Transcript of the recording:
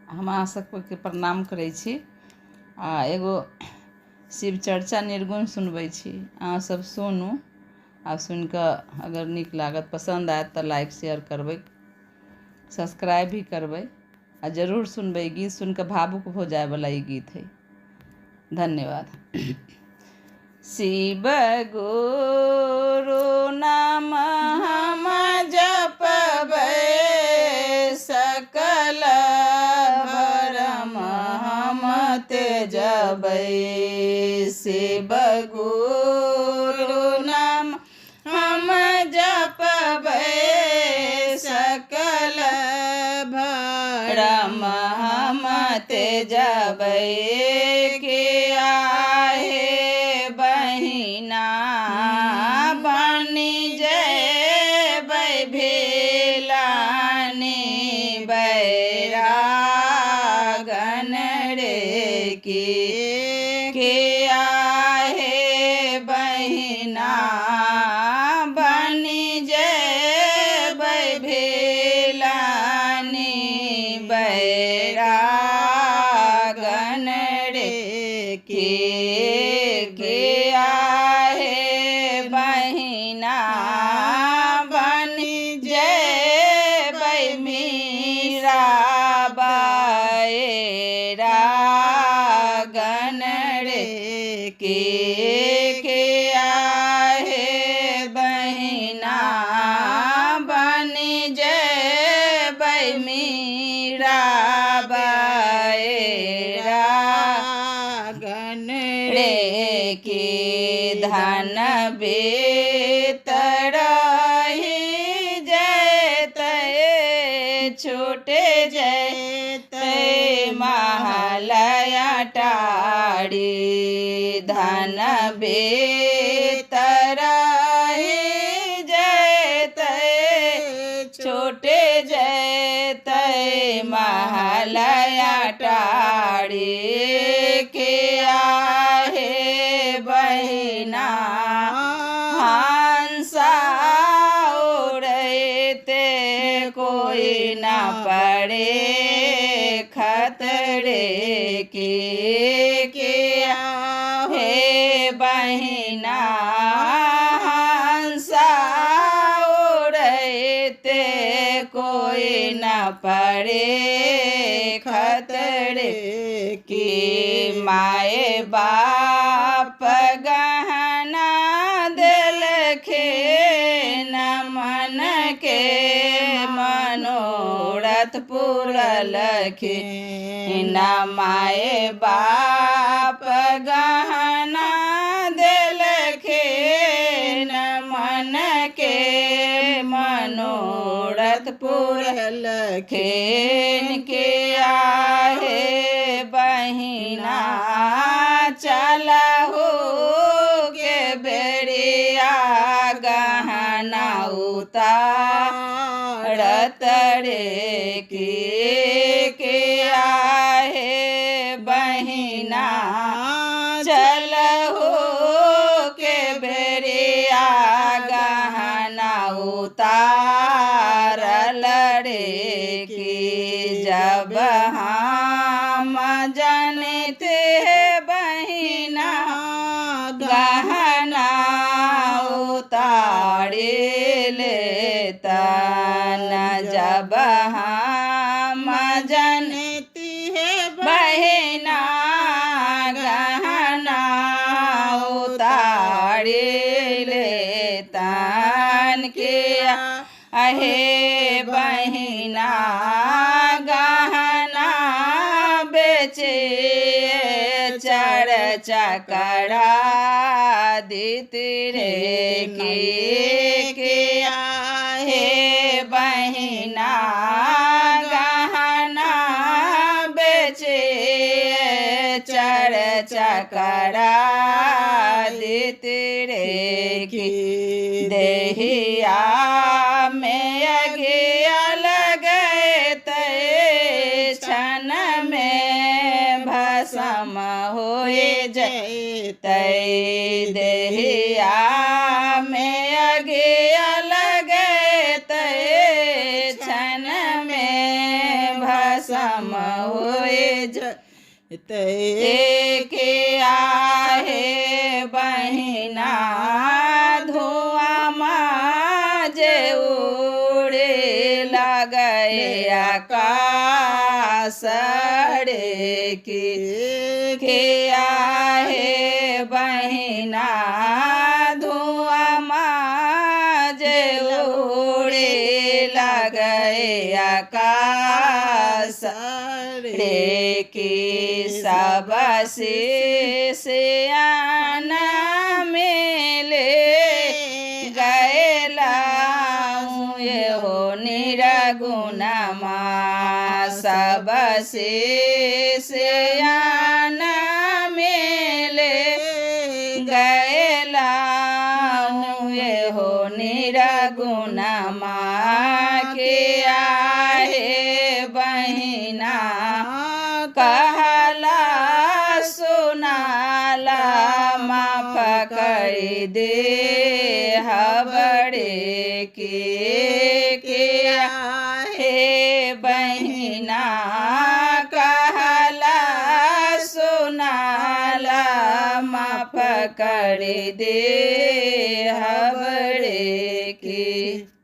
हम अहाँ सबके प्रणाम करै छी आ एगो शिव चर्चा निर्गुण सुनबै छी। अहाँ सब सुनू आ सुनि कऽ अगर नीक लागत, पसंद आयत तऽ लाइक शेयर करबै, सब्सक्राइब भी करबै आ जरूर सुनबै। गीत सुनि कऽ भावुक हो जायवला ई गीत है। धन्यवाद। शिव गुरु नाम हम जपबै, सकल भरम हम त्यजबै। शिव गुरु नाम हम जपबै, सकल भरम हम त्यजबै। के आहे बहिना बनि जेबै भेलानी बैरागन रे की। के आहे बहिना बनि जेबै भेलानी बैरागन रे की। के आहे बहिना बनि जेबै मीराबाई रागन रे की। के आहे बहिना बनि जेबै मीराबाई रागन रे की। धन बितरहि जैतै, छूटे जैतै महलय टारी। धन बितरहि जैतै, छूटे जैतै महलय टारी। के आहे बहिना हंसा उड़ैते, कोई न पड़े खतरे की। के आहे बहिना हंसा उड़ैते, कोई न पड़े खतरे की। माए बाप गहना देलखिन, मन के मनोरथ पूरलखिन। माए बाप गहना देलखिन, मन के मनोरथ पूरलखिन। के आहे बहिना चलहु के बेरिया गहना उतारत रे की। के आहे बहिना चलहु के बेरिया गहना उतारल रे की। जब हम जानते बहिना गहना उतारे लेतन। जब हम जानती है बहिना गहना उतारे लेतन। के आहे बहिना गहना बेचे चर्चा करा देती रे की। के आहे बहिना गहना बेचे चर्चा करा देती रे की। देहिया में अगिया लगते, क्षण में भस्म होए जैतै। देहिया में अगिया लगते, क्षण में सम होए ते के आहे बहिना धुआं माजे उड़े लगे आकाश रे के आहे बहिना धुआं माजे उड़े लगे आकाश रे के सब सियाना मेले गैला ये हो निरगुणमा सब सियाना मेले गैला ये हो निरगुणमा के आहे बहिना कहला सुनाला माफ कर दे हबड़े के आहे बहिना कहला सुनाला माफ कर दे हबड़े के।